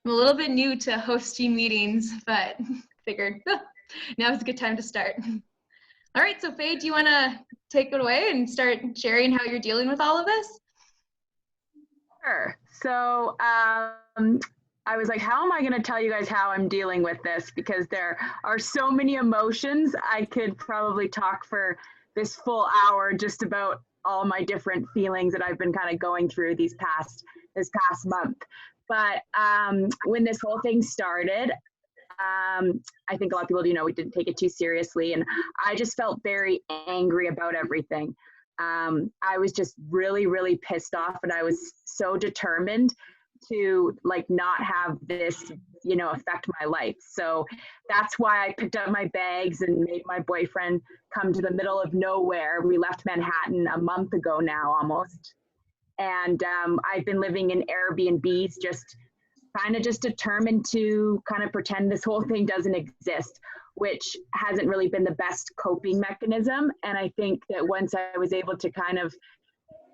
I'm a little bit new to hosting meetings, but figured now is a good time to start. All right, so Faye, do you want to take it away and start sharing how you're dealing with all of this? Sure. So I was like, how am I going to tell you guys how I'm dealing with this? Because there are so many emotions. I could probably talk for this full hour just about all my different feelings that I've been kind of going through this past month. But when this whole thing started, I think a lot of people, we didn't take it too seriously. And I just felt very angry about everything. I was just really, really pissed off, and I was so determined to not have this, affect my life. So that's why I picked up my bags and made my boyfriend come to the middle of nowhere. We left Manhattan a month ago now, almost. And I've been living in Airbnbs, just determined to kind of pretend this whole thing doesn't exist, which hasn't really been the best coping mechanism. And I think that once I was able to kind of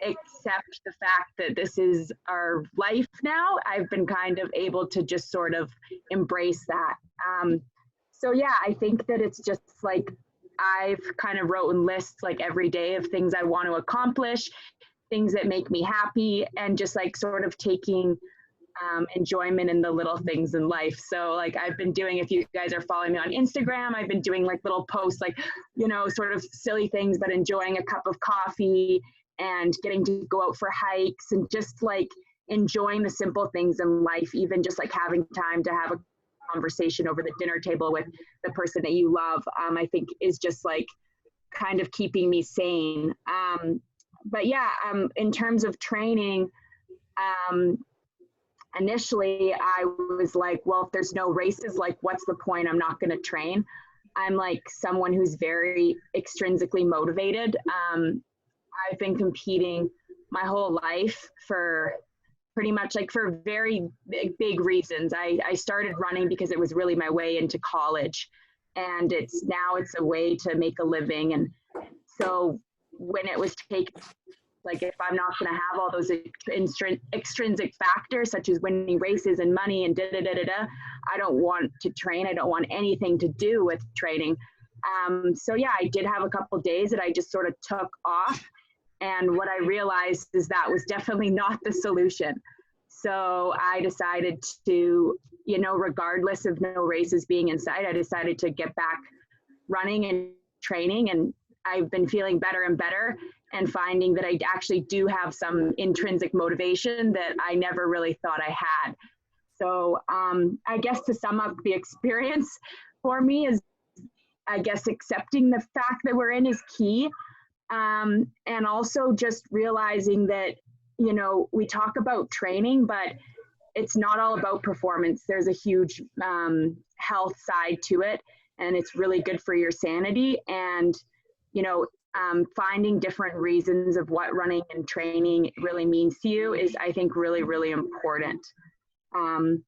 accept the fact that this is our life now, I've been kind of able to just sort of embrace that. So yeah, I think that it's just I've kind of written lists every day of things I want to accomplish, things that make me happy, and just sort of taking enjoyment in the little things in life. So I've been doing, if you guys are following me on Instagram, I've been doing little posts, sort of silly things, but enjoying a cup of coffee and getting to go out for hikes and just enjoying the simple things in life, even just having time to have a conversation over the dinner table with the person that you love, I think is just kind of keeping me sane. But yeah, in terms of training, initially I was well, if there's no races, what's the point? I'm not going to train. I'm someone who's very extrinsically motivated. I've been competing my whole life for pretty much for very big reasons. I started running because it was really my way into college, and it's a way to make a living. And so when it was taken, if I'm not going to have all those extrinsic factors such as winning races and money and I don't want to train. I don't want anything to do with training. So yeah, I did have a couple days that I just sort of took off. And what I realized is that was definitely not the solution. So I decided to, regardless of no races being in sight, I decided to get back running and training. And I've been feeling better and better, and finding that I actually do have some intrinsic motivation that I never really thought I had. So I guess to sum up the experience for me is, I guess, accepting the fact that we're in is key. And also just realizing that, we talk about training, but it's not all about performance. There's a huge health side to it, and it's really good for your sanity. And, finding different reasons of what running and training really means to you is, I think, really, really important. Don't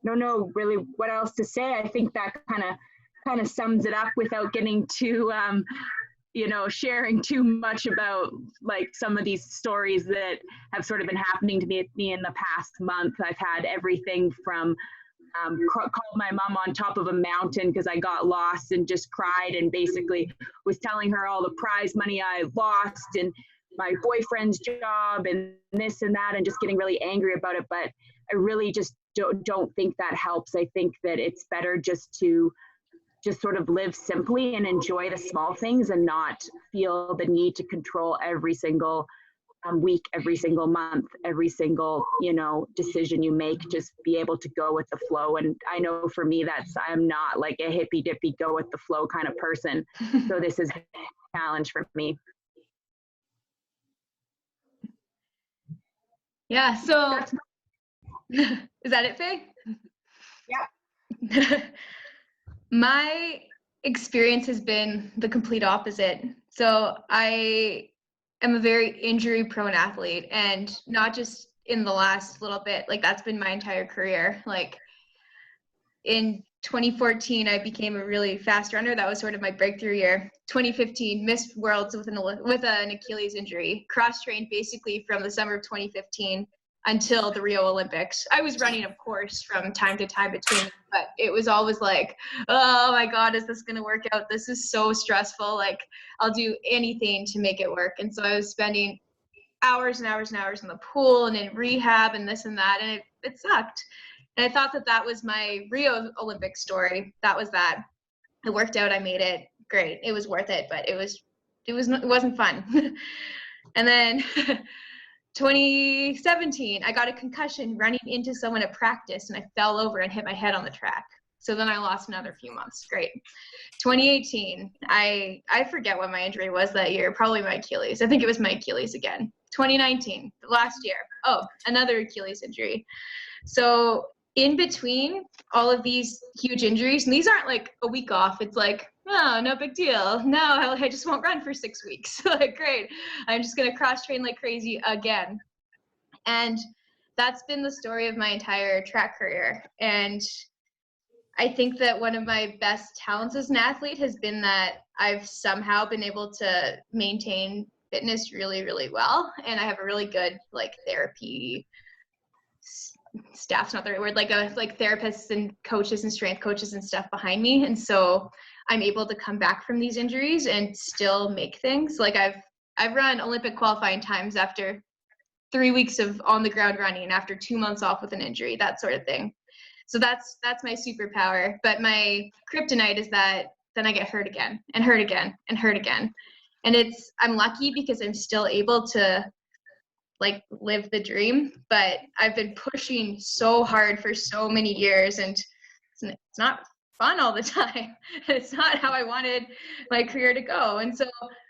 know really what else to say. I think that kind of sums it up without getting too, sharing too much about some of these stories that have sort of been happening to me in the past month. I've had everything from called my mom on top of a mountain because I got lost and just cried and basically was telling her all the prize money I lost and my boyfriend's job and this and that, and just getting really angry about it. But I really just don't think that helps. I think that it's better just to sort of live simply and enjoy the small things and not feel the need to control every single week, every single month, every single, decision you make. Just be able to go with the flow. And I know for me, I'm not a hippy dippy go with the flow kind of person. So this is a challenge for me. Yeah. So is that it, Faye? Yeah. My experience has been the complete opposite. So I am a very injury-prone athlete, and not just in the last little bit, that's been my entire career. In 2014, I became a really fast runner. That was sort of my breakthrough year. 2015, missed Worlds with an Achilles injury. Cross-trained basically from the summer of 2015 until the Rio Olympics. I was running, of course, from time to time between, but it was always like, oh my God, is this going to work out? This is so stressful. Like, I'll do anything to make it work. And so I was spending hours and hours and hours in the pool and in rehab and this and that, and it sucked. And I thought that that was my Rio Olympic story. That was that. It worked out. I made it. Great. It was worth it, but it wasn't fun. And then 2017, I got a concussion running into someone at practice, and I fell over and hit my head on the track. So then I lost another few months. Great. 2018, I forget what my injury was that year. Probably my Achilles. I think it was my Achilles again. 2019, the last year. Oh, another Achilles injury. So in between all of these huge injuries, and these aren't like a week off. It's like, oh, no big deal. No, I just won't run for 6 weeks. Like, great. I'm just going to cross train like crazy again. And that's been the story of my entire track career. And I think that one of my best talents as an athlete has been that I've somehow been able to maintain fitness really, really well. And I have a really good like therapy staff's not the right word, like therapists and coaches and strength coaches and stuff behind me. And so I'm able to come back from these injuries and still make things. Like I've run Olympic qualifying times after 3 weeks of on the ground running, after 2 months off with an injury, that sort of thing. So that's my superpower. But my kryptonite is that then I get hurt again and hurt again and hurt again. And I'm lucky because I'm still able to like live the dream, but I've been pushing so hard for so many years, and it's not fun all the time. It's not how I wanted my career to go. And so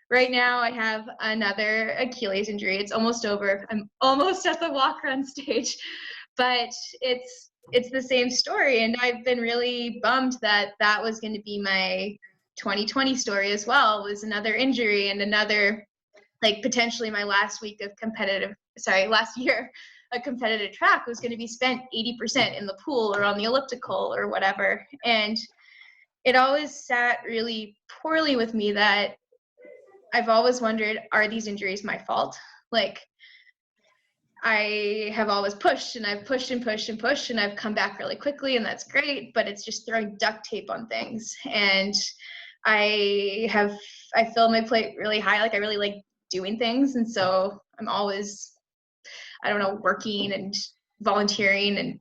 right now I have another Achilles injury. It's almost over. I'm almost at the walk run stage, but it's the same story. And I've been really bummed that that was going to be my 2020 story as well, was another injury and another, like potentially my last year a competitive track was going to be spent 80% in the pool or on the elliptical or whatever. And it always sat really poorly with me that I've always wondered, are these injuries my fault? Like, I have always pushed and I've pushed and pushed and pushed and I've come back really quickly, and that's great, but it's just throwing duct tape on things. And I fill my plate really high. Like, I really like doing things. And so I'm always, I don't know, working and volunteering and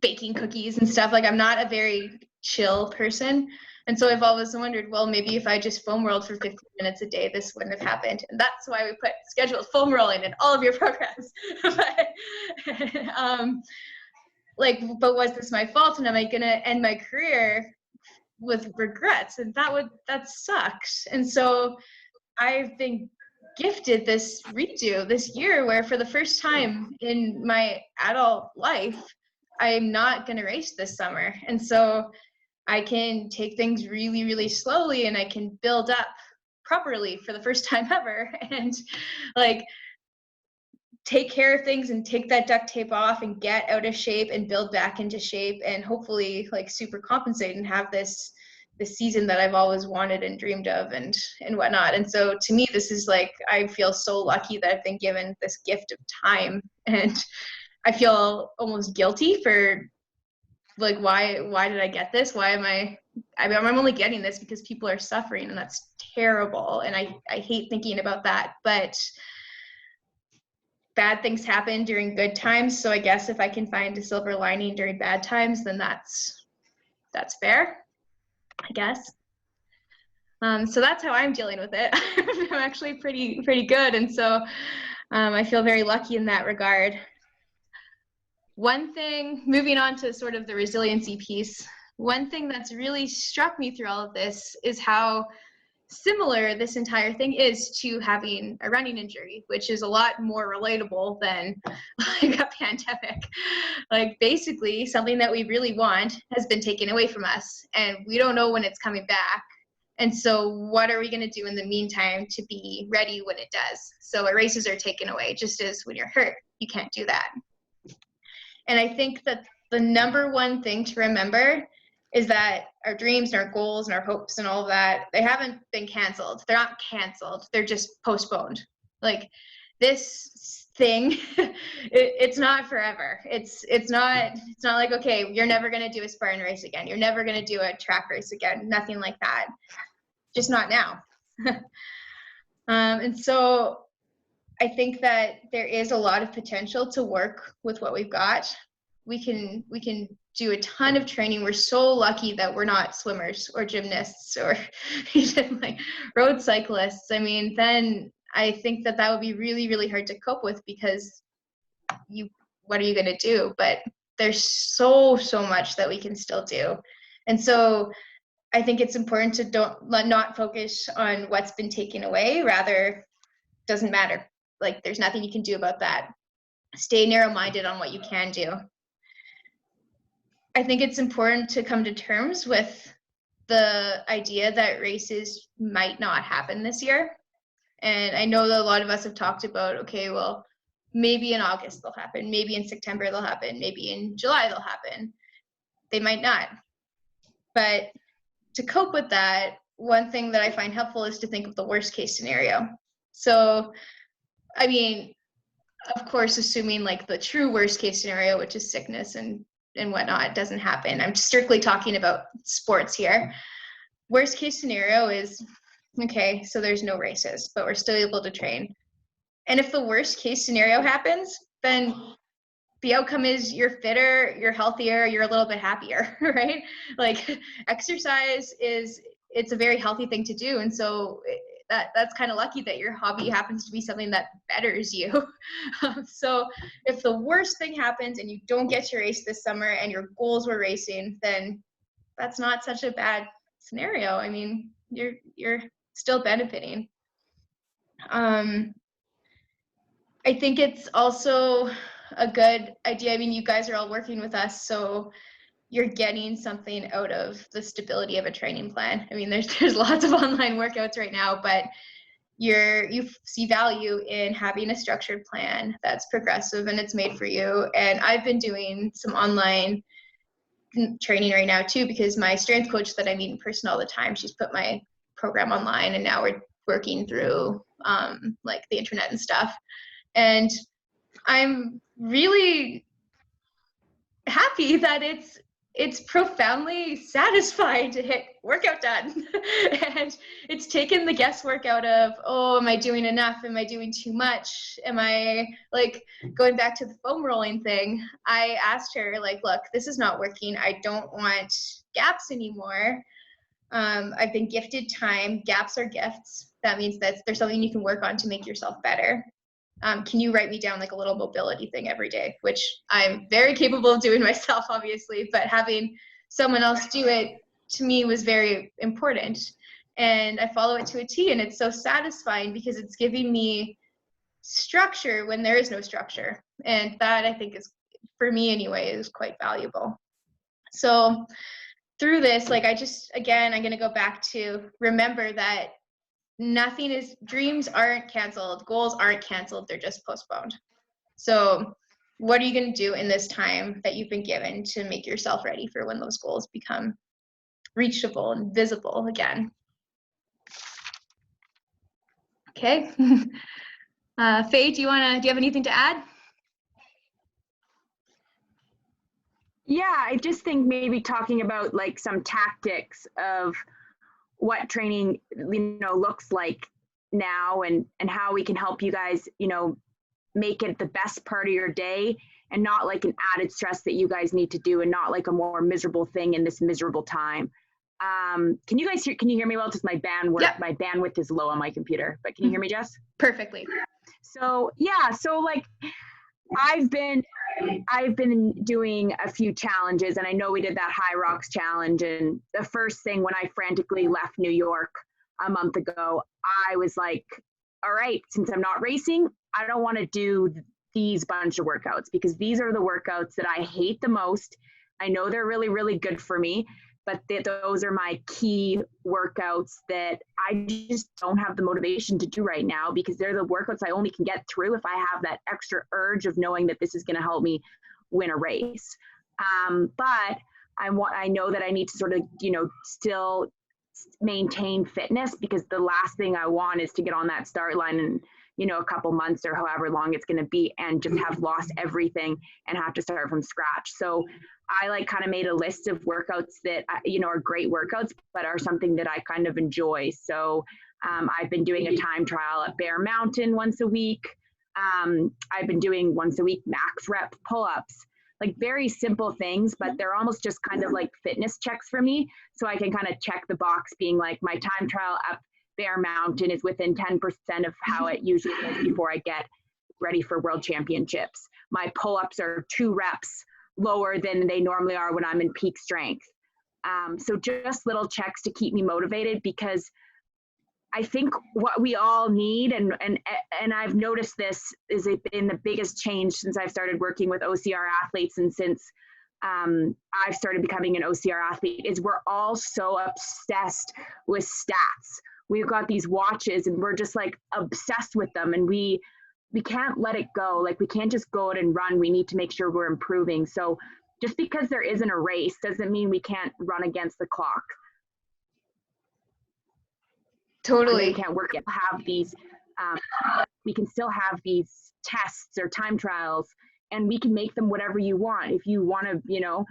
baking cookies and stuff. Like, I'm not a very chill person. And so I've always wondered, well, maybe if I just foam rolled for 15 minutes a day, this wouldn't have happened. And that's why we put scheduled foam rolling in all of your programs. But was this my fault? And am I going to end my career with regrets? And that sucks. And so I've been gifted this redo this year where for the first time in my adult life, I'm not going to race this summer. And so I can take things really, really slowly, and I can build up properly for the first time ever, and like take care of things and take that duct tape off and get out of shape and build back into shape, and hopefully like super compensate and have this season that I've always wanted and dreamed of and whatnot. And so to me, this is like, I feel so lucky that I've been given this gift of time, and I feel almost guilty for like, why did I get this? I'm only getting this because people are suffering, and that's terrible. And I hate thinking about that, but bad things happen during good times. So I guess if I can find a silver lining during bad times, then that's fair, I guess. So that's how I'm dealing with it. I'm actually pretty good. And so I feel very lucky in that regard. One thing, moving on to sort of the resiliency piece, one thing that's really struck me through all of this is how similar this entire thing is to having a running injury, which is a lot more relatable than like a pandemic. Like, basically something that we really want has been taken away from us, and we don't know when it's coming back. And so what are we going to do in the meantime to be ready when it does? So our races are taken away, just as when you're hurt, you can't do that. And I think that the number one thing to remember is that our dreams and our goals and our hopes and all of that, they haven't been canceled. They're not canceled. They're just postponed. Like, this thing, it's not forever. It's not like, okay, you're never going to do a Spartan race again. You're never going to do a track race again. Nothing like that. Just not now. And so I think that there is a lot of potential to work with what we've got. We can do a ton of training. We're so lucky that we're not swimmers or gymnasts or even like road cyclists. I mean, then I think that would be really, really hard to cope with, because what are you going to do? But there's so much that we can still do. And so I think it's important to not focus on what's been taken away. Rather, doesn't matter. Like, there's nothing you can do about that. Stay narrow-minded on what you can do. I think it's important to come to terms with the idea that races might not happen this year. And I know that a lot of us have talked about, okay, well, maybe in August they'll happen, maybe in September they'll happen, maybe in July they'll happen. They might not. But to cope with that, one thing that I find helpful is to think of the worst case scenario. So, I mean, of course, assuming like the true worst case scenario, which is sickness and whatnot, doesn't happen. I'm strictly talking about sports here. Worst case scenario is, okay, so there's no races, but we're still able to train. And if the worst case scenario happens, then the outcome is you're fitter, you're healthier, you're a little bit happier, right? Like, exercise it's a very healthy thing to do. And so that's kind of lucky that your hobby happens to be something that betters you. So if the worst thing happens and you don't get your race this summer and your goals were racing, then that's not such a bad scenario. I mean, you're still benefiting. I think it's also a good idea. I mean, you guys are all working with us, so you're getting something out of the stability of a training plan. I mean, there's lots of online workouts right now, but you see value in having a structured plan that's progressive and it's made for you. And I've been doing some online training right now too, because my strength coach that I meet in person all the time, she's put my program online, and now we're working through like the internet and stuff. And I'm really happy that it's profoundly satisfying to hit workout done. And it's taken the guesswork out of, oh, am I doing enough? Am I doing too much? Am I, like, going back to the foam rolling thing? I asked her, like, look, this is not working. I don't want gaps anymore. I've been gifted time. Gaps are gifts. That means that there's something you can work on to make yourself better. Can you write me down like a little mobility thing every day, which I'm very capable of doing myself, obviously, but having someone else do it to me was very important. And I follow it to a T, and it's so satisfying because it's giving me structure when there is no structure. And that, I think, is, for me anyway, is quite valuable. So through this, like, again, I'm going to go back to remember that dreams aren't canceled, goals aren't canceled, they're just postponed. So what are you going to do in this time that you've been given to make yourself ready for when those goals become reachable and visible again? Okay. Faye, do you have anything to add? Yeah, I just think maybe talking about like some tactics of what training, looks like now, and how we can help you guys, make it the best part of your day, and not like an added stress that you guys need to do, and not like a more miserable thing in this miserable time. Can you hear me well? Just my bandwidth is low on my computer, but can you hear me, Jess? Perfectly. So yeah, so like I've been doing a few challenges, and I know we did that High Rocks challenge. And the first thing, when I frantically left New York a month ago, I was like, all right, since I'm not racing, I don't want to do these bunch of workouts, because these are the workouts that I hate the most. I know they're really, really good for me, but those are my key workouts that I just don't have the motivation to do right now, because they're the workouts I only can get through if I have that extra urge of knowing that this is going to help me win a race. But I know that I need to sort of, still maintain fitness, because the last thing I want is to get on that start line and you know, a couple months or however long it's going to be, and just have lost everything and have to start from scratch. So I like kind of made a list of workouts that, you know, are great workouts, but are something that I kind of enjoy. So I've been doing a time trial at Bear Mountain once a week. I've been doing once a week max rep pull-ups, like very simple things, but they're almost just kind of like fitness checks for me. So I can kind of check the box being like, my time trial up Bear Mountain is within 10% of how it usually is before I get ready for world championships. My pull-ups are 2 reps lower than they normally are when I'm in peak strength. So just little checks to keep me motivated, because I think what we all need, and I've noticed this is been the biggest change since I've started working with OCR athletes, and since I've started becoming an OCR athlete, is we're all so obsessed with stats. We've got these watches and we're just like obsessed with them, and we can't let it go. Like, we can't just go out and run. We need to make sure we're improving. So just because there isn't a race doesn't mean we can't run against the clock. Totally. We can't work. Have these, we can still have these tests or time trials, and we can make them whatever you want. If you want to, you know,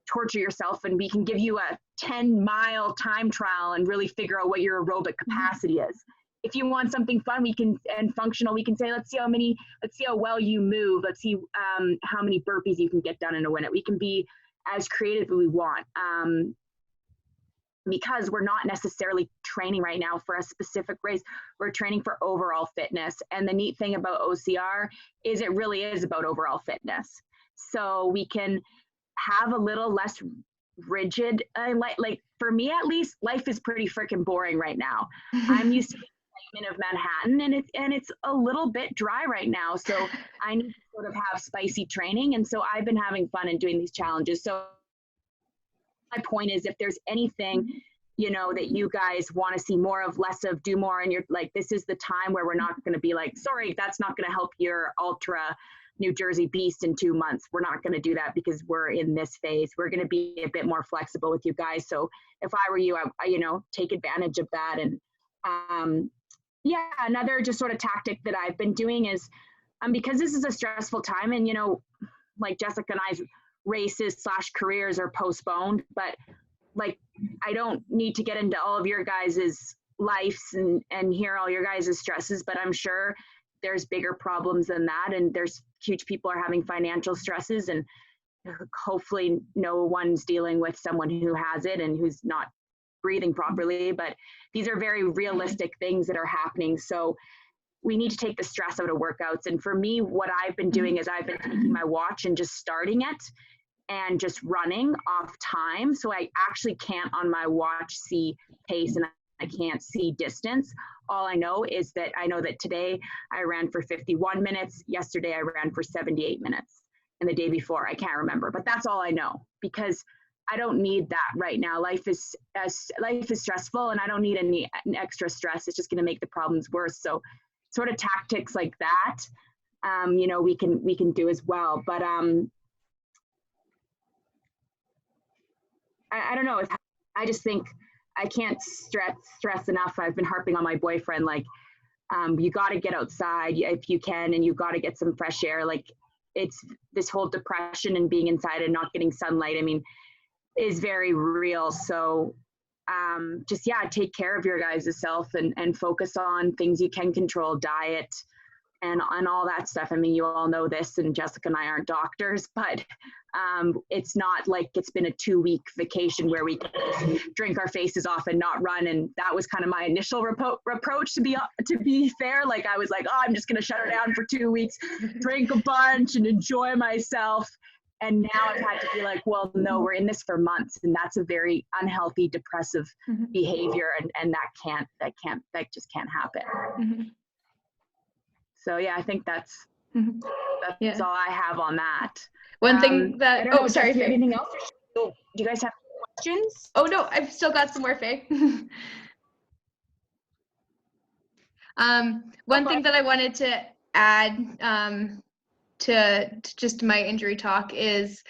torture yourself, and we can give you a 10-mile time trial and really figure out what your aerobic capacity is. If you want something fun, we can, and functional, we can say, let's see how well you move. Let's see how many burpees you can get done in a minute. We can be as creative as we want. Because we're not necessarily training right now for a specific race, we're training for overall fitness. And the neat thing about OCR is it really is about overall fitness. So we can have a little less rigid, like for me at least, life is pretty freaking boring right now. I'm used to the excitement of Manhattan, and it's a little bit dry right now. So I need to sort of have spicy training. And so I've been having fun and doing these challenges. So my point is, if there's anything, you know, that you guys want to see more of, less of, do more, and you're like, this is the time where we're not going to be like, sorry, that's not going to help your ultra New Jersey beast in 2 months. We're not going to do that because we're in this phase. We're going to be a bit more flexible with you guys. So if I were you, I you know, take advantage of that. And yeah, another just sort of tactic that I've been doing is, because this is a stressful time, and, you know, like Jessica and I's races / careers are postponed, but like, I don't need to get into all of your guys' lives and hear all your guys' stresses, but I'm sure there's bigger problems than that. And there's huge people are having financial stresses, and hopefully no one's dealing with someone who has it and who's not breathing properly, but these are very realistic things that are happening. So we need to take the stress out of workouts. And for me, what I've been doing is I've been taking my watch and just starting it and just running off time. So I actually can't on my watch see pace, and I can't see distance. All I know is that I know that today I ran for 51 minutes. Yesterday I ran for 78 minutes. And the day before, I can't remember, but that's all I know, because I don't need that right now. Life is stressful, and I don't need any extra stress. It's just going to make the problems worse. So sort of tactics like that, you know, we can do as well. But I don't know. I just think I can't stress enough. I've been harping on my boyfriend, like, you got to get outside if you can, and you got to get some fresh air. Like, it's this whole depression and being inside and not getting sunlight, I mean, is very real. So just, yeah, take care of your guys' self and focus on things you can control, diet and all that stuff. I mean, you all know this, and Jessica and I aren't doctors, but it's not like it's been a 2-week vacation where we can just drink our faces off and not run. And that was kind of my initial approach, to be fair. Like, I was like, oh, I'm just going to shut her down for 2 weeks, drink a bunch and enjoy myself. And now I've had to be like, well, no, we're in this for months, and that's a very unhealthy, depressive behavior, and that just can't happen. So yeah, I think that's all I have on that. One thing that, oh, sorry, Faye. Anything else? Do you guys have questions? Oh no, I've still got some more, Faye. One thing that I wanted to add to just my injury talk is,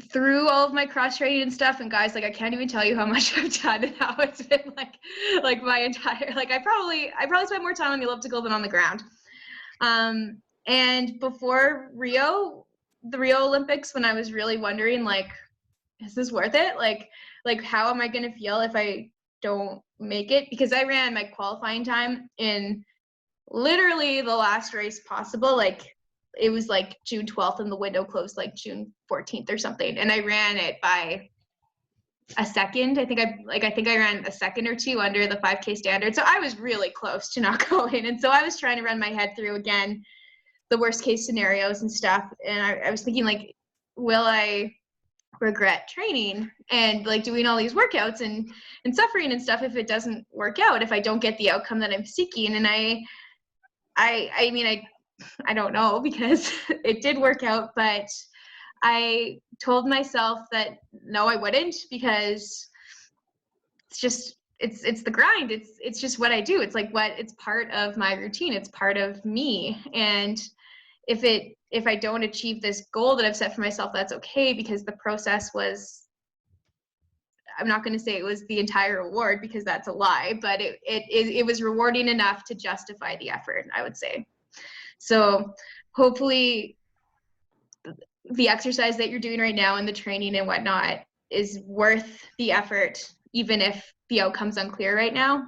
through all of my cross training and stuff, and guys, like, I can't even tell you how much I've done and how it's been like my entire, like, I probably spent more time on the elliptical than on the ground. And before the Rio Olympics, when I was really wondering, like, is this worth it? Like how am I going to feel if I don't make it? Because I ran my qualifying time in literally the last race possible. Like, it was like June 12th and the window closed like June 14th or something. And I ran it by a second. I think I ran a second or two under the 5K standard. So I was really close to not going. And so I was trying to run my head through again the worst case scenarios and stuff. And I was thinking, like, will I regret training and like doing all these workouts and suffering and stuff if it doesn't work out, if I don't get the outcome that I'm seeking? And I mean, I don't know, because it did work out, but I told myself that no, I wouldn't, because it's the grind. It's just what I do. It's like it's part of my routine. It's part of me. And if I don't achieve this goal that I've set for myself, that's okay, because the process was, I'm not going to say it was the entire reward, because that's a lie, but it was rewarding enough to justify the effort, I would say. So hopefully the exercise that you're doing right now and the training and whatnot is worth the effort, even if the outcome's unclear right now.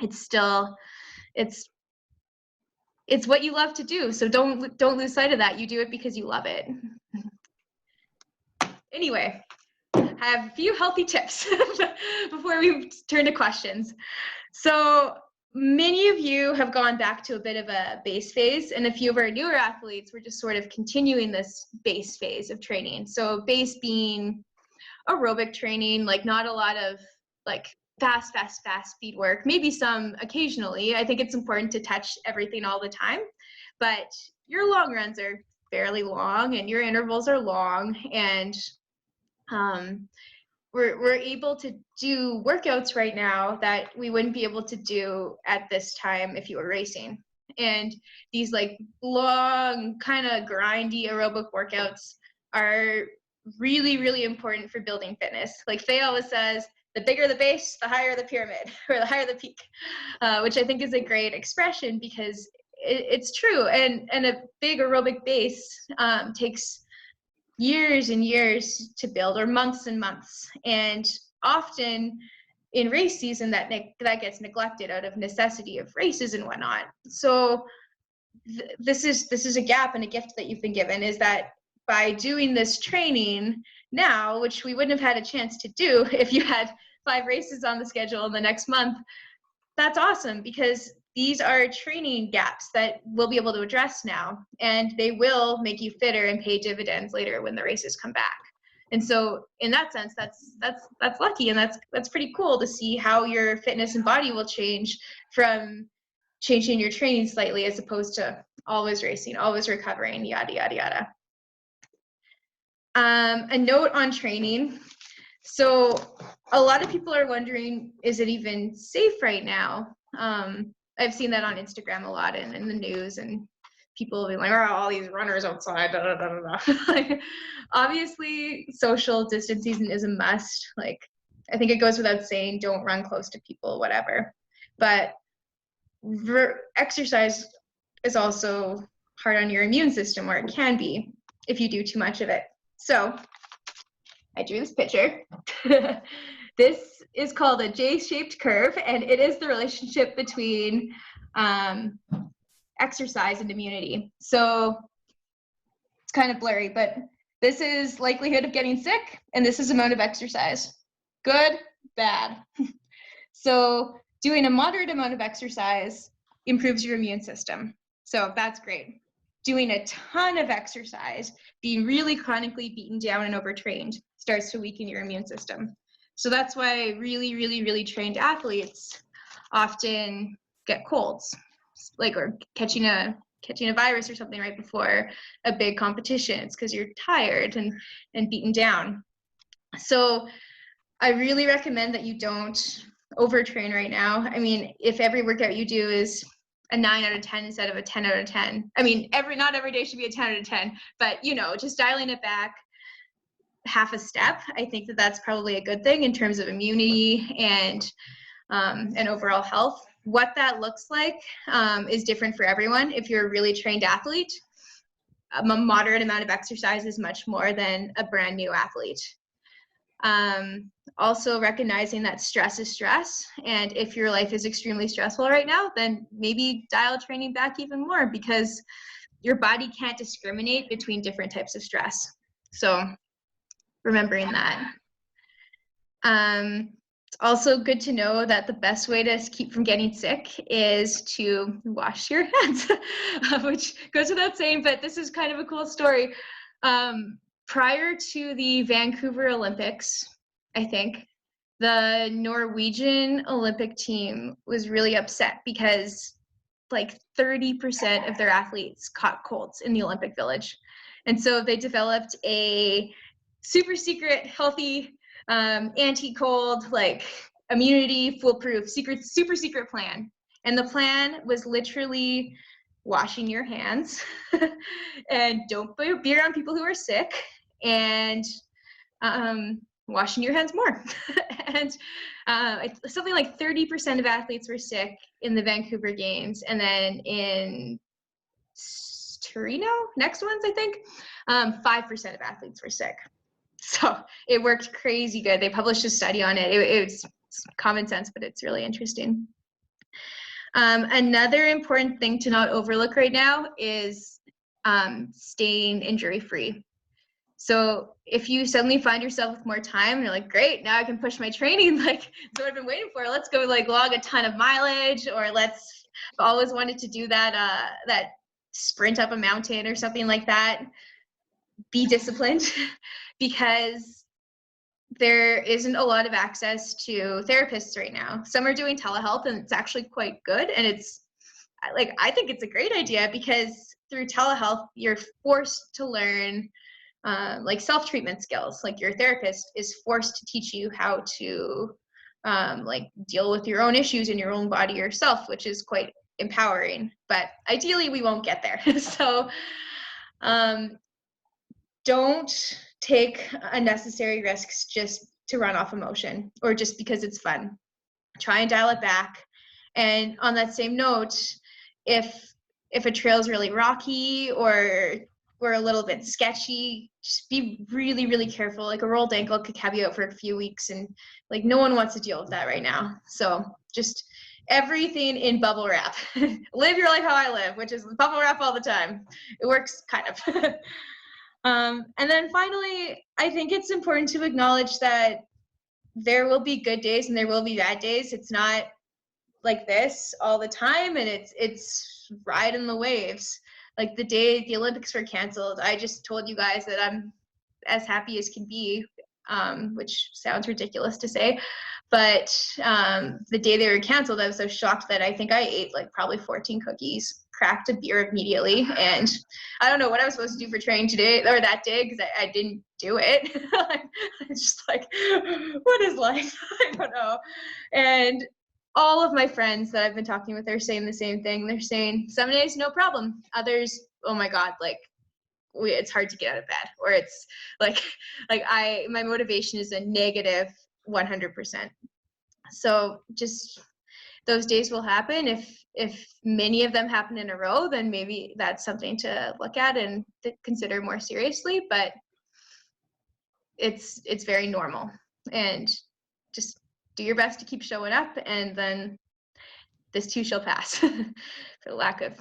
It's still, it's what you love to do. So don't lose sight of that. You do it because you love it. Anyway, I have a few healthy tips before we turn to questions. So many of you have gone back to a bit of a base phase, and a few of our newer athletes were just sort of continuing this base phase of training. So base being aerobic training, like not a lot of like fast speed work, maybe some occasionally. I think it's important to touch everything all the time, but your long runs are fairly long and your intervals are long, and we're able to do workouts right now that we wouldn't be able to do at this time if you were racing. And these like long, kind of grindy aerobic workouts are really, really important for building fitness. Like Faye always says, the bigger the base, the higher the pyramid, or the higher the peak, which I think is a great expression, because it's true. And a big aerobic base takes years and years to build, or months and months. And often in race season that gets neglected out of necessity of races and whatnot. So this is a gap and a gift that you've been given, is that by doing this training now, which we wouldn't have had a chance to do if you had 5 races on the schedule in the next month, that's awesome, because these are training gaps that we'll be able to address now, and they will make you fitter and pay dividends later when the races come back. And so in that sense, that's lucky, and that's pretty cool to see how your fitness and body will change from changing your training slightly, as opposed to always racing, always recovering, yada, yada, yada. A note on training. So a lot of people are wondering, is it even safe right now? I've seen that on Instagram a lot and in the news, and people being like, oh, all these runners outside, da, da, da, da, da. Like, obviously, social distancing is a must. Like, I think it goes without saying, don't run close to people, whatever. But exercise is also hard on your immune system, or it can be if you do too much of it. So I drew this picture. This is called a J-shaped curve, and it is the relationship between exercise and immunity. So it's kind of blurry, but this is likelihood of getting sick, and this is amount of exercise. Good, bad. So doing a moderate amount of exercise improves your immune system. So that's great. Doing a ton of exercise, being really chronically beaten down and overtrained, starts to weaken your immune system. So that's why really, really, really trained athletes often get colds, like, or catching a virus or something right before a big competition. It's because you're tired and beaten down. So I really recommend that you don't overtrain right now. I mean, if every workout you do is a 9 out of 10 instead of a 10 out of 10. I mean, not every day should be a 10 out of 10, but just dialing it back. half a step. I think that that's probably a good thing in terms of immunity and overall health. What that looks like is different for everyone. If you're a really trained athlete, a moderate amount of exercise is much more than a brand new athlete. Also recognizing that stress is stress, and if your life is extremely stressful right now, then maybe dial training back even more, because your body can't discriminate between different types of stress. So remembering that. It's also good to know that the best way to keep from getting sick is to wash your hands, which goes without saying, but this is kind of a cool story. Prior to the Vancouver Olympics, I think, the Norwegian Olympic team was really upset because like 30% of their athletes caught colds in the Olympic Village. And so they developed a super secret, healthy, anti-cold, like immunity, foolproof, super secret plan. And the plan was literally washing your hands and don't be around people who are sick, and washing your hands more. And something like 30% of athletes were sick in the Vancouver Games. And then in Torino, next ones, I think, 5% of athletes were sick. So it worked crazy good. They published a study on it. It's common sense, but it's really interesting. Another important thing to not overlook right now is staying injury-free. So if you suddenly find yourself with more time and you're like, great, now I can push my training, like that's what I've been waiting for. Let's go like log a ton of mileage, or I've always wanted to do that that sprint up a mountain or something like that. Be disciplined, because there isn't a lot of access to therapists right now. Some are doing telehealth, and it's actually quite good. And it's like, I think it's a great idea, because through telehealth, you're forced to learn like self-treatment skills. Like your therapist is forced to teach you how to like deal with your own issues in your own body yourself, which is quite empowering. But ideally, we won't get there. So don't take unnecessary risks just to run off emotion or just because it's fun. Try and dial it back. And on that same note, if a trail is really rocky or a little bit sketchy, just be really, really careful. Like a rolled ankle could have you out for a few weeks, and like no one wants to deal with that right now. So just everything in bubble wrap. Live your life how I live, which is bubble wrap all the time. It works kind of. And then finally, I think it's important to acknowledge that there will be good days and there will be bad days. It's not like this all the time, and it's riding the waves. Like the day the Olympics were canceled, I just told you guys that I'm as happy as can be, which sounds ridiculous to say. But the day they were canceled, I was so shocked that I think I ate like probably 14 cookies, cracked a beer immediately, and I don't know what I was supposed to do for training today or that day, because I didn't do it. It's just like, what is life? I don't know. And all of my friends that I've been talking with are saying the same thing. They're saying some days no problem, others, oh my god, like it's hard to get out of bed, or it's like my motivation is a negative 100%. So just those days will happen. If many of them happen in a row, then maybe that's something to look at and to consider more seriously, but it's very normal. And just do your best to keep showing up, and then this too shall pass, for lack of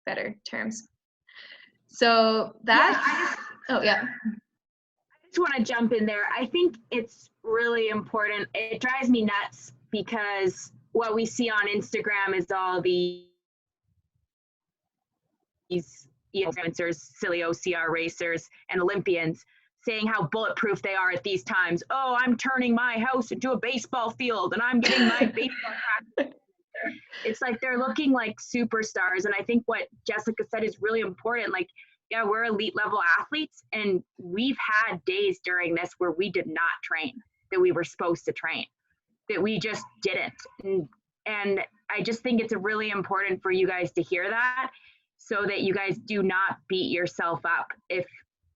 better terms. So that, oh yeah. I just want to jump in there. I think it's really important. It drives me nuts because what we see on Instagram is all these influencers, silly OCR racers, and Olympians saying how bulletproof they are at these times. Oh, I'm turning my house into a baseball field and I'm getting my baseball practice. It's like they're looking like superstars. And I think what Jessica said is really important. Like, yeah, we're elite level athletes, and we've had days during this where we did not train, that we were supposed to train, that we just didn't. And I just think it's really important for you guys to hear that, so that you guys do not beat yourself up if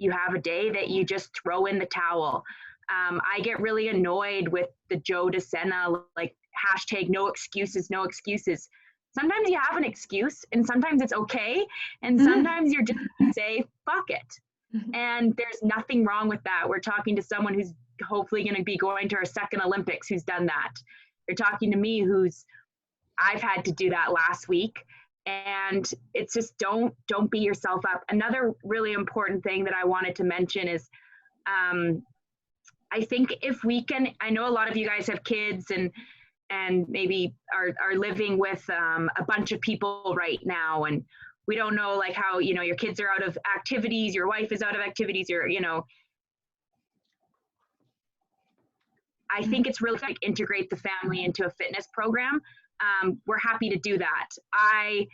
you have a day that you just throw in the towel. I get really annoyed with the Joe DeSena, like hashtag no excuses, no excuses. Sometimes you have an excuse and sometimes it's okay. And sometimes you're just say, fuck it. And there's nothing wrong with that. We're talking to someone who's hopefully going to be going to her second Olympics who's done that. You're talking to me I've had to do that last week. And it's just don't beat yourself up. Another really important thing that I wanted to mention is I think if we can, I know a lot of you guys have kids and maybe are living with a bunch of people right now, and we don't know like how, you know, your kids are out of activities, your wife is out of activities, or, you know, I think it's really like integrate the family into a fitness program. We're happy to do that. I,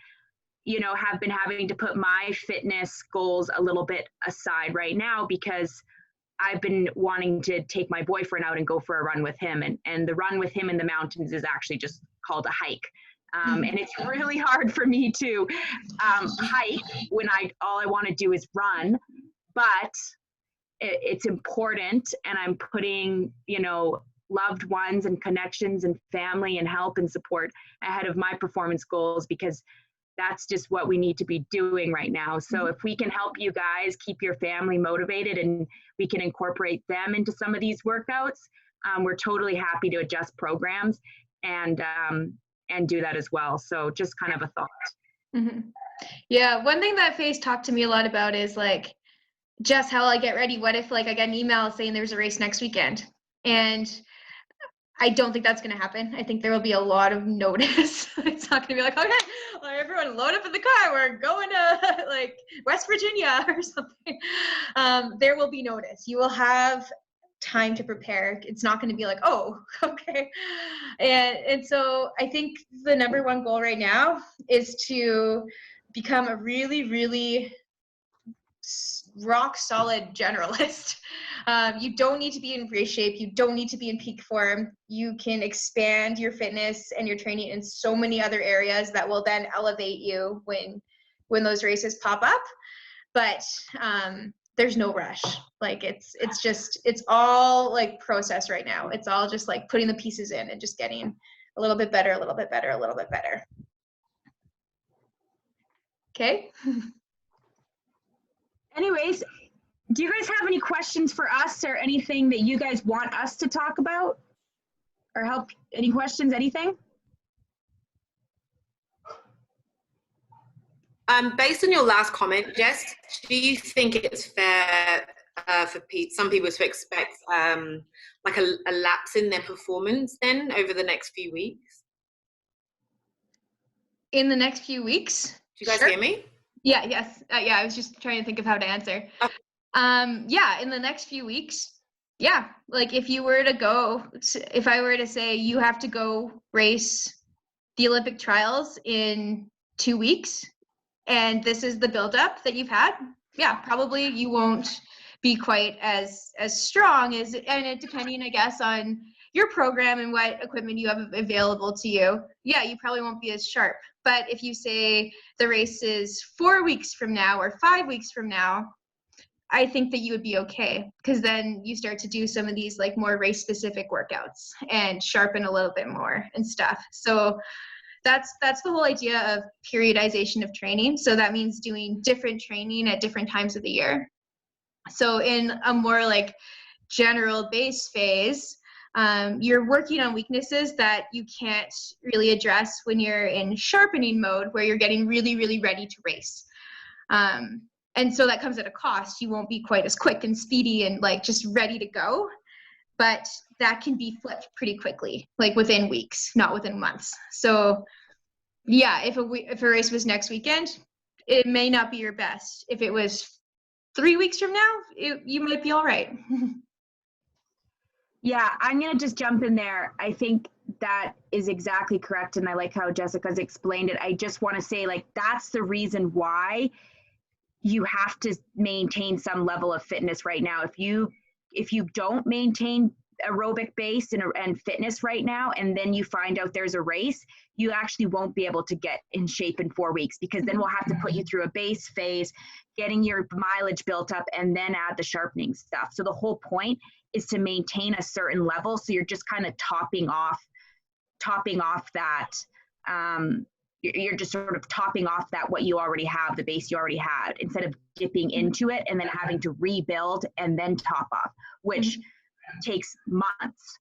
you know, have been having to put my fitness goals a little bit aside right now because I've been wanting to take my boyfriend out and go for a run with him. And the run with him in the mountains is actually just called a hike. And it's really hard for me to hike when all I want to do is run, but it's important. And I'm putting, you know, loved ones and connections and family and help and support ahead of my performance goals, because that's just what we need to be doing right now. So if we can help you guys keep your family motivated and we can incorporate them into some of these workouts, we're totally happy to adjust programs and do that as well. So just kind of a thought. Yeah, one thing that Faye's talked to me a lot about is like, Jess, how will I get ready? What if like I get an email saying there's a race next weekend? And I don't think that's going to happen. I think there will be a lot of notice. It's not going to be like, okay, well, everyone load up in the car. We're going to like West Virginia or something. There will be notice. You will have time to prepare. It's not going to be like, oh, okay. And so I think the number one goal right now is to become a really, really rock solid generalist. You don't need to be in great shape. You don't need to be in peak form. You can expand your fitness and your training in so many other areas that will then elevate you when those races pop up. But there's no rush. Like it's all like process right now. It's all just like putting the pieces in and just getting a little bit better, a little bit better, a little bit better. Okay. Anyways, do you guys have any questions for us or anything that you guys want us to talk about or help? Any questions, anything? Based on your last comment, Jess, do you think it's fair for some people to expect like a lapse in their performance then over the next few weeks? In the next few weeks? Do you guys hear me? Yeah, yes. Yeah, I was just trying to think of how to answer. Yeah, in the next few weeks, yeah. Like if I were to say you have to go race the Olympic trials in 2 weeks, and this is the buildup that you've had, yeah, probably you won't be quite as strong and it depending, I guess, on your program and what equipment you have available to you, yeah, you probably won't be as sharp. But if you say the race is 4 weeks from now or 5 weeks from now, I think that you would be okay, because then you start to do some of these like more race specific workouts and sharpen a little bit more and stuff. So that's the whole idea of periodization of training. So that means doing different training at different times of the year. So in a more like general base phase, you're working on weaknesses that you can't really address when you're in sharpening mode, where you're getting really, really ready to race. And so that comes at a cost. You won't be quite as quick and speedy and like just ready to go, but that can be flipped pretty quickly, like within weeks, not within months. So yeah, if a race was next weekend, it may not be your best. If it was 3 weeks from now, you might be all right. Yeah, I'm going to just jump in there. I think that is exactly correct. And I like how Jessica's explained it. I just want to say, like, that's the reason why you have to maintain some level of fitness right now. If you don't maintain aerobic base and fitness right now, and then you find out there's a race, you actually won't be able to get in shape in 4 weeks, because then we'll have to put you through a base phase, getting your mileage built up, and then add the sharpening stuff. So the whole point is to maintain a certain level. So you're just kind of topping off that, you're just sort of topping off that what you already have, the base you already had, instead of dipping into it and then having to rebuild and then top off, which takes months.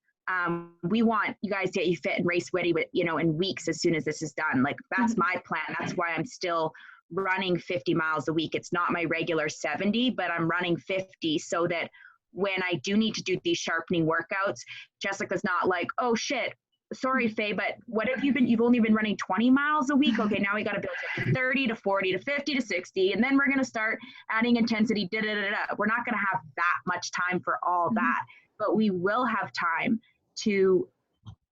We want you guys to get you fit and race ready with, in weeks as soon as this is done. Like, that's my plan. That's why I'm still running 50 miles a week. It's not my regular 70, but I'm running 50 so that when I do need to do these sharpening workouts, Jessica's not like, oh shit, sorry, Faye, but what have you've only been running 20 miles a week. Okay, now we got to build it to 30 to 40 to 50 to 60. And then we're going to start adding intensity. We're not going to have that much time for all that, but we will have time to,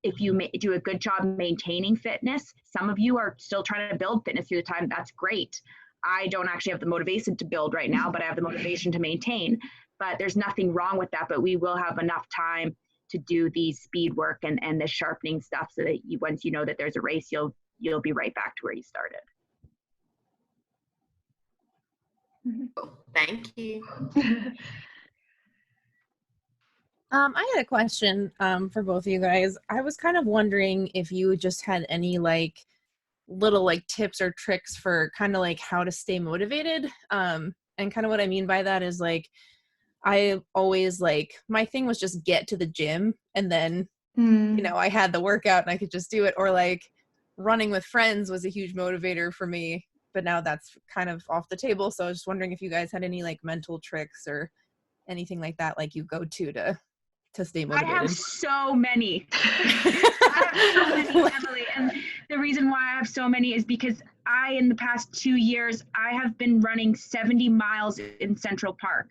if you do a good job maintaining fitness. Some of you are still trying to build fitness through the time. That's great. I don't actually have the motivation to build right now, but I have the motivation to maintain. But there's nothing wrong with that. But we will have enough time to do the speed work and the sharpening stuff, so that once you know that there's a race, you'll be right back to where you started. Thank you. I had a question for both of you guys. I was kind of wondering if you just had any little tips or tricks for kind of how to stay motivated. And kind of what I mean by that is I always my thing was just get to the gym, and then I had the workout and I could just do it. Or running with friends was a huge motivator for me, but now that's kind of off the table. So I was just wondering if you guys had any mental tricks or anything like that you go to stay motivated. I have so many. I have so many, Emily. And the reason why I have so many is because in the past 2 years, I have been running 70 miles in Central Park.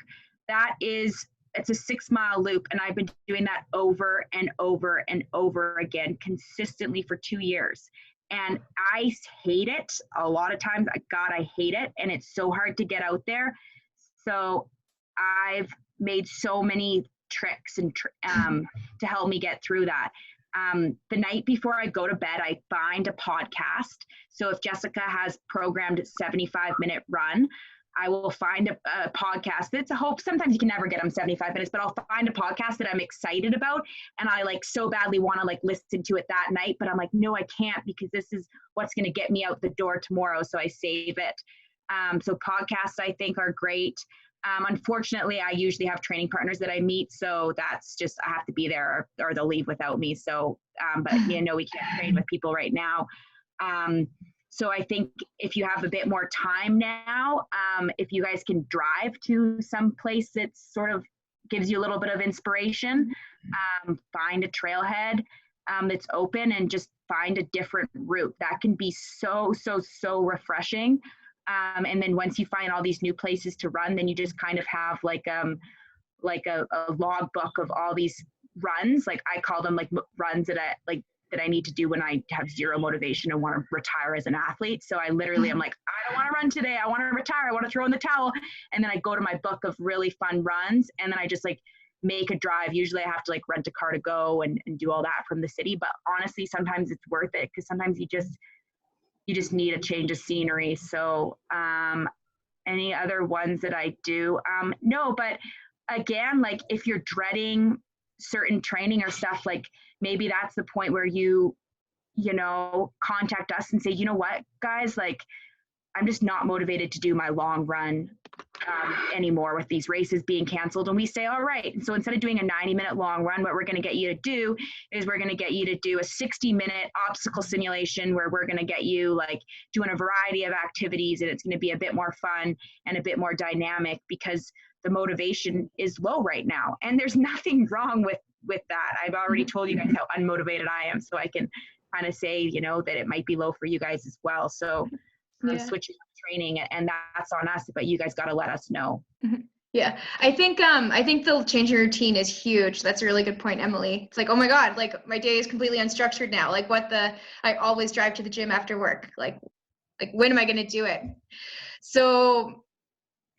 It's a 6-mile loop, and I've been doing that over and over and over again consistently for 2 years. And I hate it a lot of times. God, I hate it. And it's so hard to get out there. So I've made so many tricks and to help me get through that. The night before I go to bed, I find a podcast. So if Jessica has programmed a 75-minute run, I will find a podcast. It's a hope. Sometimes you can never get them 75 minutes, but I'll find a podcast that I'm excited about. And I so badly want to listen to it that night, but I'm like, no, I can't, because this is what's going to get me out the door tomorrow. So I save it. So podcasts I think are great. Unfortunately, I usually have training partners that I meet. So that's just, I have to be there or they'll leave without me. So, but we can't train with people right now. So I think if you have a bit more time now, if you guys can drive to some place that sort of gives you a little bit of inspiration, find a trailhead that's open and just find a different route. That can be so refreshing. And then once you find all these new places to run, then you just kind of have a log book of all these runs. I call them runs that I need to do when I have zero motivation and want to retire as an athlete. So I literally am I don't want to run today. I want to retire. I want to throw in the towel. And then I go to my book of really fun runs. And then I just make a drive. Usually I have to rent a car to go and do all that from the city. But honestly, sometimes it's worth it, because sometimes you just need a change of scenery. So any other ones that I do? No, but again, if you're dreading certain training or stuff, maybe that's the point where you contact us and say, you know what, guys, I'm just not motivated to do my long run anymore with these races being canceled. And we say, all right. And so instead of doing a 90-minute long run, what we're going to get you to do is we're going to get you to do a 60-minute obstacle simulation, where we're going to get you doing a variety of activities, and it's going to be a bit more fun and a bit more dynamic, because the motivation is low right now. And there's nothing wrong with that. I've already told you guys how unmotivated I am, so I can kind of say, that it might be low for you guys as well. So switching up training, and that's on us, but you guys got to let us know. Yeah, I think the change in routine is huge. That's a really good point, Emily. It's oh my God, my day is completely unstructured now. I always drive to the gym after work. When am I going to do it? So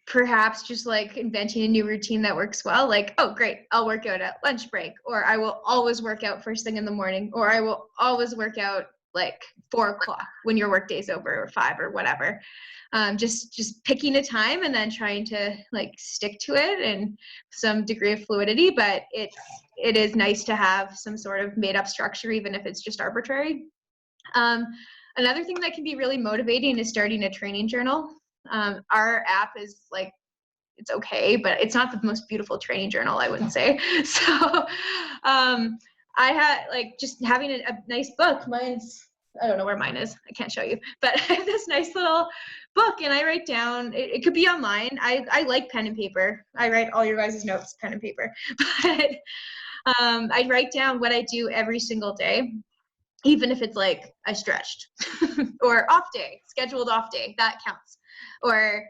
perhaps just like inventing a new routine that works well. Like, oh, great, I'll work out at lunch break, or I will always work out first thing in the morning, or I will always work out like 4 o'clock when your work day's over, or 5 or whatever. Just picking a time and then trying to like stick to it and some degree of fluidity, but it is nice to have some sort of made up structure, even if it's just arbitrary. Another thing that can be really motivating is starting a training journal. Our app is like, it's okay, but it's not the most beautiful training journal, I wouldn't say. So I had like just having a nice book. Mine's, I don't know where mine is. I can't show you, but I have this nice little book and I write down, it could be online. I like pen and paper. I write all your guys' notes, pen and paper, but I write down what I do every single day, even if it's like I stretched or off day, scheduled off day, that counts. Or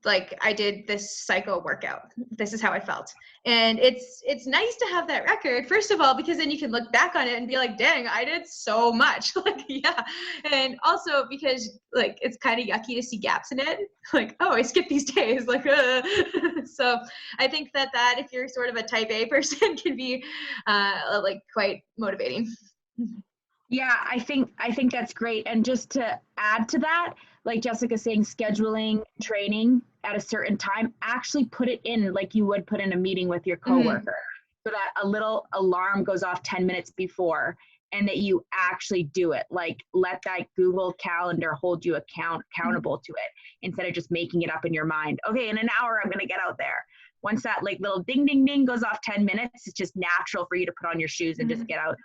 like I did this psycho workout. This is how I felt. And it's nice to have that record, first of all, because then you can look back on it and be like, dang, I did so much. Like, yeah. And also because like, it's kind of yucky to see gaps in it. Like, oh, I skipped these days. Like, so I think that if you're sort of a type A person can be like quite motivating. Yeah, I think that's great. And just to add to that, like Jessica saying, scheduling training at a certain time, actually put it in like you would put in a meeting with your coworker, so that a little alarm goes off 10 minutes before and that you actually do it. Like let that Google Calendar hold you accountable to it, instead of just making it up in your mind. Okay, in an hour, I'm going to get out there. Once that like little ding, ding, ding goes off 10 minutes, it's just natural for you to put on your shoes and just get out.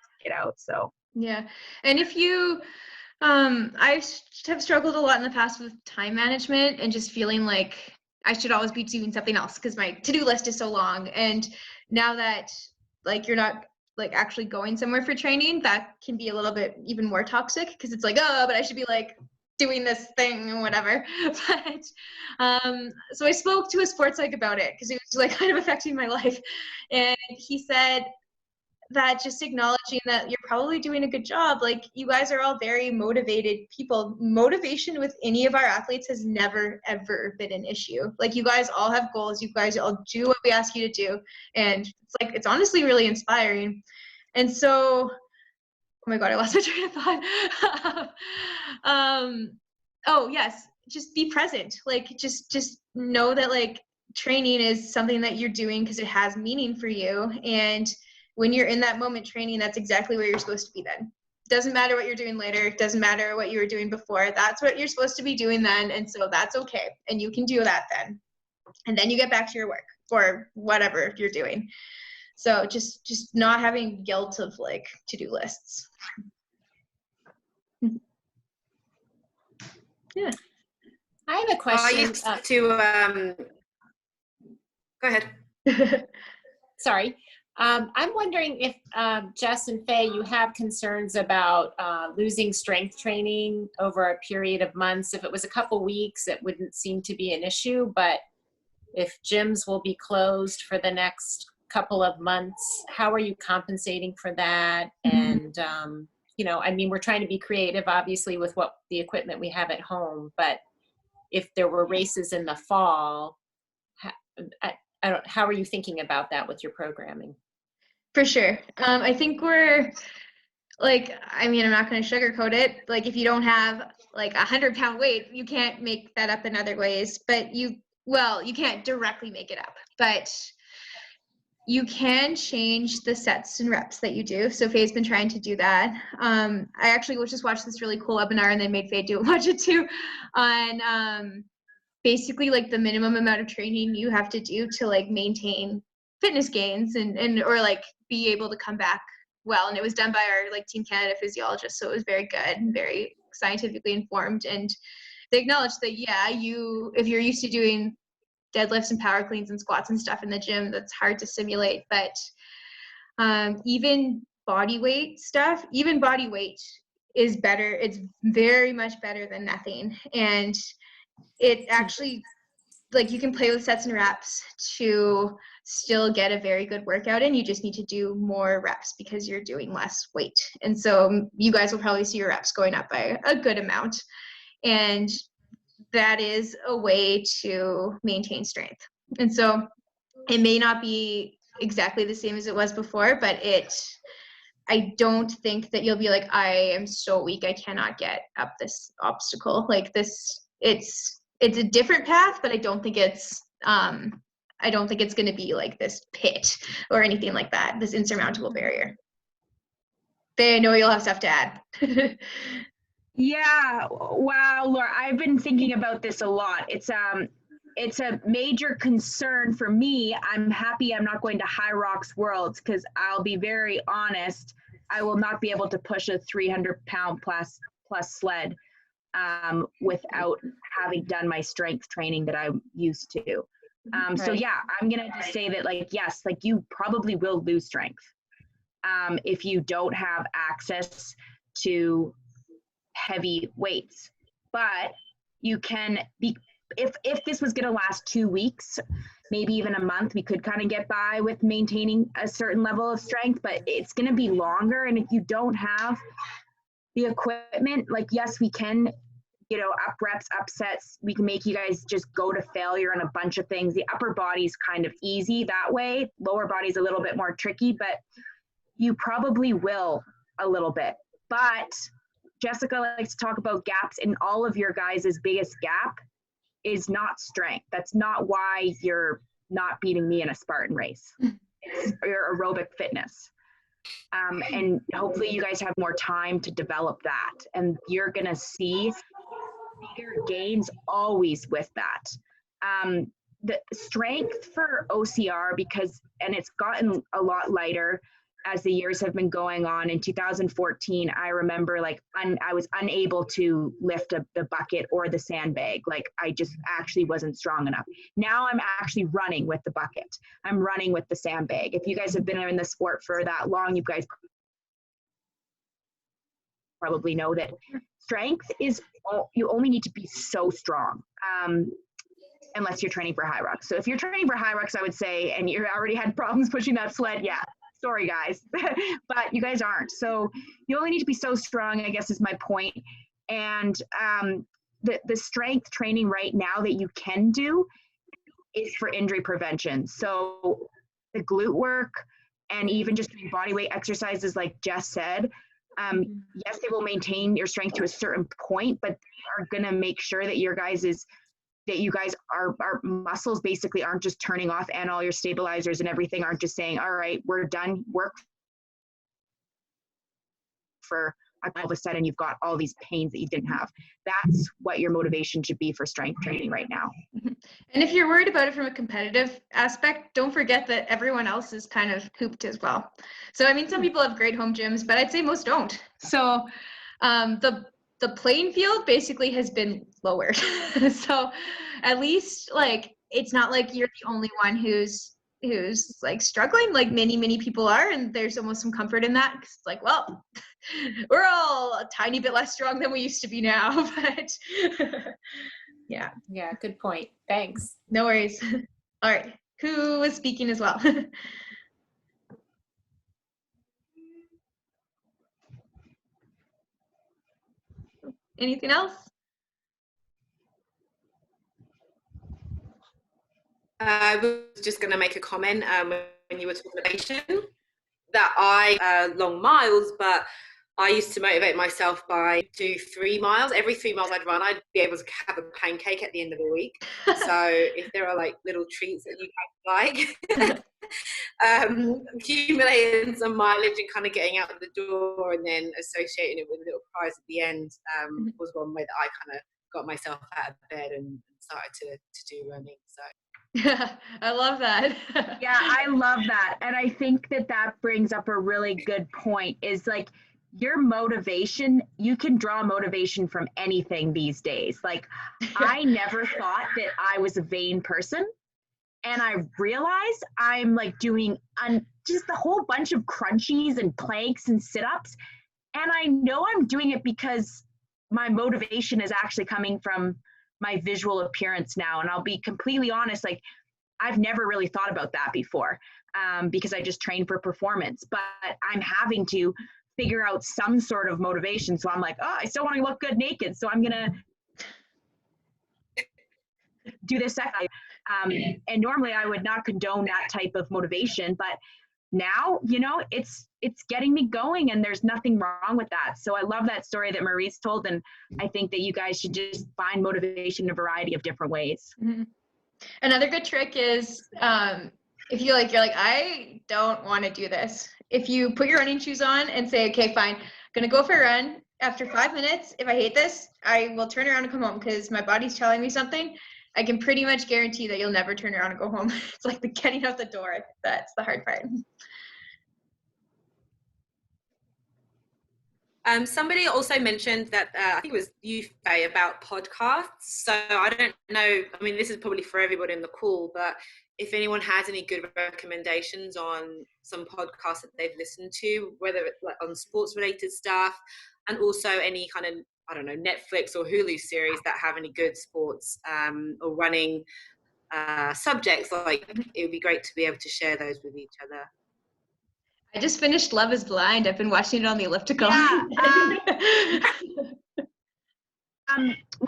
So. Yeah. And if you, I have struggled a lot in the past with time management and just feeling like I should always be doing something else because my to-do list is so long. And now that like you're not like actually going somewhere for training, that can be a little bit even more toxic because it's like, oh, but I should be like doing this thing or whatever. But so I spoke to a sports psych about it because it was like kind of affecting my life. And he said that just acknowledging that you're probably doing a good job. Like you guys are all very motivated people. Motivation with any of our athletes has never, ever been an issue. Like you guys all have goals. You guys all do what we ask you to do. And it's like, it's honestly really inspiring. And so, oh my God, I lost my train of thought. Oh yes, just be present. Like just know that like training is something that you're doing because it has meaning for you. And when you're in that moment training, that's exactly where you're supposed to be then. Doesn't matter what you're doing later. Doesn't matter what you were doing before. That's what you're supposed to be doing then. And so that's okay. And you can do that then. And then you get back to your work or whatever you're doing. So just not having guilt of like to-do lists. Yeah. I have a question. I used to, go ahead. Sorry. I'm wondering if, Jess and Faye, you have concerns about losing strength training over a period of months. If it was a couple weeks, it wouldn't seem to be an issue, but if gyms will be closed for the next couple of months, how are you compensating for that? And, you know, I mean, we're trying to be creative, obviously, with what the equipment we have at home, but if there were races in the fall, how are you thinking about that with your programming? For sure. I think we're like, I mean, I'm not going to sugarcoat it. Like if you don't have like 100-pound weight, you can't make that up in other ways, but you can't directly make it up, but you can change the sets and reps that you do. So Faye's been trying to do that. I actually just watched this really cool webinar and then made Faye watch it too on basically like the minimum amount of training you have to do to like maintain fitness gains and or like be able to come back well. And it was done by our like Team Canada physiologist, so it was very good and very scientifically informed. And they acknowledged that if you're used to doing deadlifts and power cleans and squats and stuff in the gym, that's hard to simulate. But even body weight stuff, is better. It's very much better than nothing. And it actually, like, you can play with sets and reps to still get a very good workout in. You just need to do more reps because you're doing less weight. And so you guys will probably see your reps going up by a good amount. And that is a way to maintain strength. And so it may not be exactly the same as it was before, but I don't think that you'll be like, I am so weak, I cannot get up this obstacle. Like this, it's a different path, but I don't think it's going to be like this pit or anything like that, this insurmountable barrier. I know you'll have stuff to add. Yeah, wow, Laura, I've been thinking about this a lot. It's a major concern for me. I'm happy I'm not going to High Rocks Worlds, because I'll be very honest, I will not be able to push a 300-pound plus sled without having done my strength training that I'm used to. So yeah, I'm gonna just say that, like, yes, like you probably will lose strength if you don't have access to heavy weights, but you can be, if this was going to last 2 weeks, maybe even a month, we could kind of get by with maintaining a certain level of strength, but it's going to be longer. And if you don't have the equipment, like, yes, we can, up reps, upsets, we can make you guys just go to failure on a bunch of things. The upper body's kind of easy that way. Lower body's a little bit more tricky, but you probably will a little bit. But Jessica likes to talk about gaps, and all of your guys' biggest gap is not strength. That's not why you're not beating me in a Spartan race. It's your aerobic fitness. And hopefully you guys have more time to develop that. And you're going to see bigger gains always with that. The strength for OCR, and it's gotten a lot lighter as the years have been going on. In 2014, I remember I was unable to lift the bucket or the sandbag. Like, I just actually wasn't strong enough. Now I'm actually running with the bucket. I'm running with the sandbag. If you guys have been in the sport for that long, you guys probably know that strength is, you only need to be so strong. Unless you're training for High Rocks. So if you're training for High Rocks, I would say, and you already had problems pushing that sled, yeah, sorry guys, but you guys aren't. So you only need to be so strong, I guess is my point. And the strength training right now that you can do is for injury prevention. So the glute work and even just doing body weight exercises like Jess said, yes, they will maintain your strength to a certain point, but they are gonna make sure that you guys are muscles basically aren't just turning off, and all your stabilizers and everything aren't just saying, all right, we're done work for, all of a sudden you've got all these pains that you didn't have. That's what your motivation should be for strength training right now. And if you're worried about it from a competitive aspect, don't forget that everyone else is kind of hooped as well. So, I mean, some people have great home gyms, but I'd say most don't. So the playing field basically has been lowered. So at least, like, it's not like you're the only one who's like struggling, like many people are, and there's almost some comfort in that. 'Cause it's like, well, we're all a tiny bit less strong than we used to be now, but yeah. Yeah, good point. Thanks. No worries. All right, who was speaking as well? Anything else? I was just going to make a comment when you were talking about that long miles, but I used to motivate myself by do 3 miles. Every 3 miles I'd run, I'd be able to have a pancake at the end of the week. So if there are like little treats that you guys like, accumulating some mileage and kind of getting out of the door and then associating it with a little prize at the end was one way that I kind of got myself out of bed and started to do running. So. Yeah, I love that. Yeah, I love that. And I think that brings up a really good point, is like, your motivation, you can draw motivation from anything these days. Like, I never thought that I was a vain person. And I realized I'm like doing just a whole bunch of crunchies and planks and sit-ups. And I know I'm doing it because my motivation is actually coming from my visual appearance now. And I'll be completely honest, like, I've never really thought about that before because I just train for performance, but I'm having to figure out some sort of motivation. So I'm like, oh, I still want to look good naked. So I'm going to do this exercise. And normally I would not condone that type of motivation, but now, you know, it's getting me going, and there's nothing wrong with that. So I love that story that Marie's told, and I think that you guys should just find motivation in a variety of different ways. Mm-hmm. Another good trick is if you're like, I don't want to do this. If you put your running shoes on and say, okay, fine, I'm gonna go for a run. After 5 minutes, if I hate this, I will turn around and come home because my body's telling me something. I can pretty much guarantee that you'll never turn around and go home. It's like the getting out the door. That's the hard part. Somebody also mentioned that, I think it was you, Faye, about podcasts. So I don't know, I mean, this is probably for everybody in the call, but if anyone has any good recommendations on some podcasts that they've listened to, whether it's like on sports related stuff, and also any kind of, I don't know, Netflix or Hulu series that have any good sports or running subjects, like it would be great to be able to share those with each other. I just finished Love is Blind. I've been watching it on the elliptical. Yeah.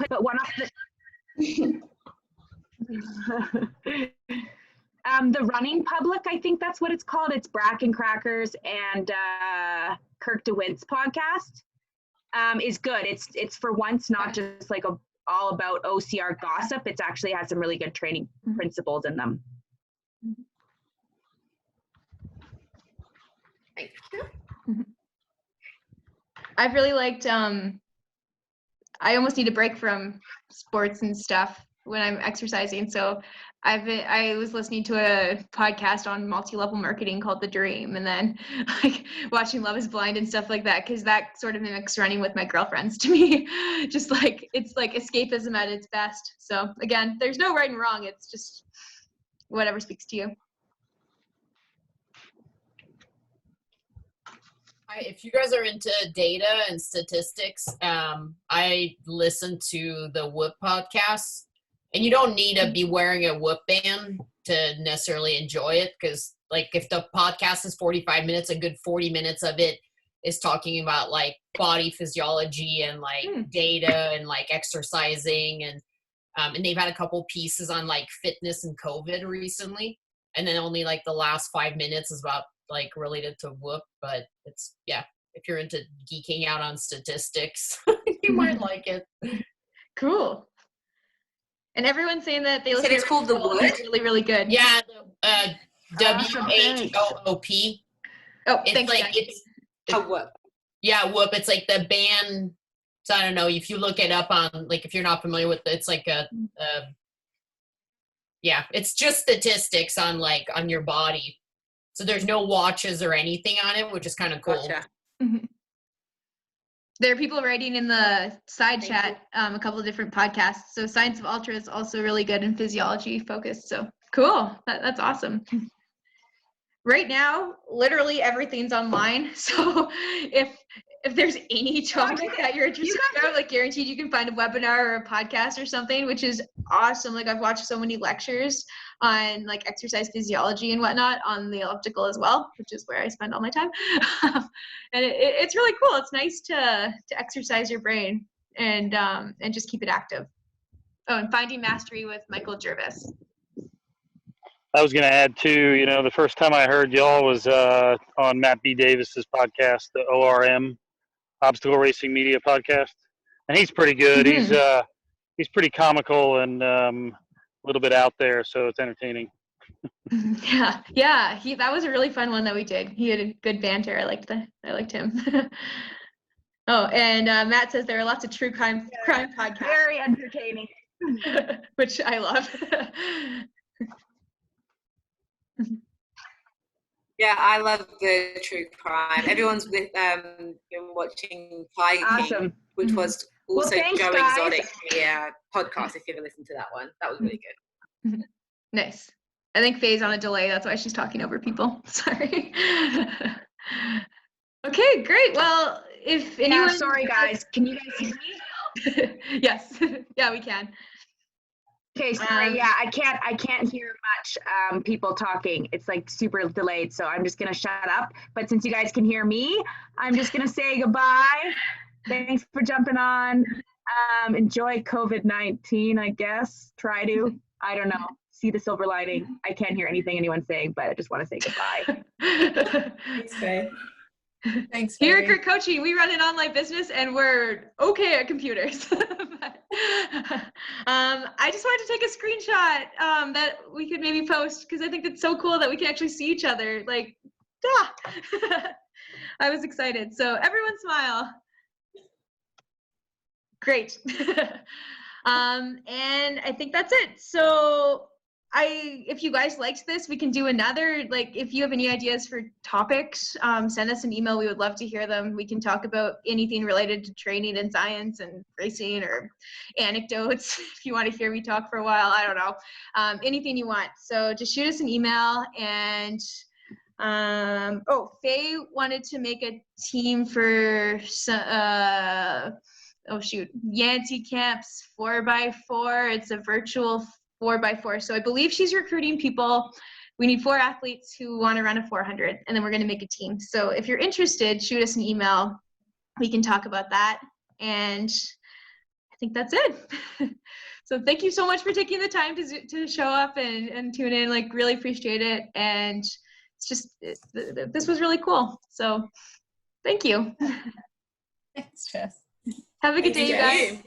But one of the Running Public, I think that's what it's called. It's Bracken Crackers and Kirk DeWitt's podcast is good. It's for once not just like all about OCR gossip. It actually has some really good training principles in them. Thank you. I've really liked, I almost need a break from sports and stuff when I'm exercising. So I was listening to a podcast on multi-level marketing called The Dream, and then like watching Love is Blind and stuff like that, because that sort of mimics running with my girlfriends to me. Just like, it's like escapism at its best. So again, there's no right and wrong. It's just whatever speaks to you. If you guys are into data and statistics, I listen to the Whoop podcast, and you don't need to be wearing a Whoop band to necessarily enjoy it, because like if the podcast is 45 minutes, a good 40 minutes of it is talking about like body physiology and like data and like exercising, and they've had a couple pieces on like fitness and COVID recently, and then only like the last 5 minutes is about like related to Whoop. But it's, yeah, if you're into geeking out on statistics, you might like it. Cool. And everyone's saying that they Said it's called The Whoop? It's really, really good. Yeah, WHOOP. Oh, It's thanks, like, guys. it's Whoop. yeah, Whoop. It's like the band. So I don't know if you look it up on, like, if you're not familiar with it, it's like yeah, it's just statistics on like on your body. So there's no watches or anything on it, which is kind of cool. Gotcha. Mm-hmm. There are people writing in the side chat a couple of different podcasts. So Science of Ultra is also really good and physiology focused. So cool. That's awesome. Right now, literally everything's online. So if there's any topic that you're interested in, like guaranteed you can find a webinar or a podcast or something, which is awesome. Like I've watched so many lectures on like exercise physiology and whatnot on the elliptical as well, which is where I spend all my time. And it's really cool. It's nice to exercise your brain and just keep it active. Oh, and Finding Mastery with Michael Jervis. I was going to add too, you know, the first time I heard y'all was on Matt B. Davis's podcast, the ORM, Obstacle Racing Media Podcast, and he's pretty good. Mm-hmm. He's pretty comical and a little bit out there, so it's entertaining. Yeah, that was a really fun one that we did. He had a good banter. I liked him. Oh, and Matt says there are lots of true crime podcasts. Very entertaining. Which I love. Yeah, I love the true crime. Everyone's been watching Tiger King, which was also Joe Exotic podcast. If you ever listened to that one, that was really good. Nice. I think Faye's on a delay. That's why she's talking over people. Sorry. Okay, great. Well, if anyone... Yeah, sorry guys. Can you guys hear me? Yes. Yeah, we can. Okay, sorry. Yeah, I can't hear much people talking. It's like super delayed, so I'm just gonna shut up. But since you guys can hear me, I'm just gonna say goodbye. Thanks for jumping on. Enjoy COVID-19, I guess. Try to. I don't know, see the silver lining. I can't hear anything anyone's saying, but I just want to say goodbye. Thanks, Faye. Thanks, Here at Faye. Grit Coaching, we run an online business and we're okay at computers. But, I just wanted to take a screenshot that we could maybe post because I think it's so cool that we can actually see each other. Like, I was excited. So everyone smile. Great. And I think that's it. So if you guys liked this, we can do another. Like, if you have any ideas for topics, send us an email. We would love to hear them. We can talk about anything related to training and science and racing, or anecdotes. If you want to hear me talk for a while, I don't know, anything you want. So just shoot us an email. And Faye wanted to make a team for Yancy Camp's 4x4. It's a virtual 4x4. So I believe she's recruiting people. We need 4 athletes who want to run a 400, and then we're going to make a team. So if you're interested, shoot us an email. We can talk about that. And I think that's it. So thank you so much for taking the time to show up and tune in. Like, really appreciate it. And it's just, this was really cool. So thank you. Thanks, Jess. Have a good day, you guys.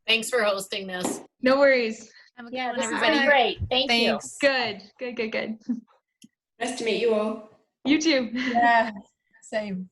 Thanks for hosting this. No worries. Have a good Yeah, one, this has everybody. been great. Thank you. Thanks. Good. Nice to meet you all. You too. Yeah, same.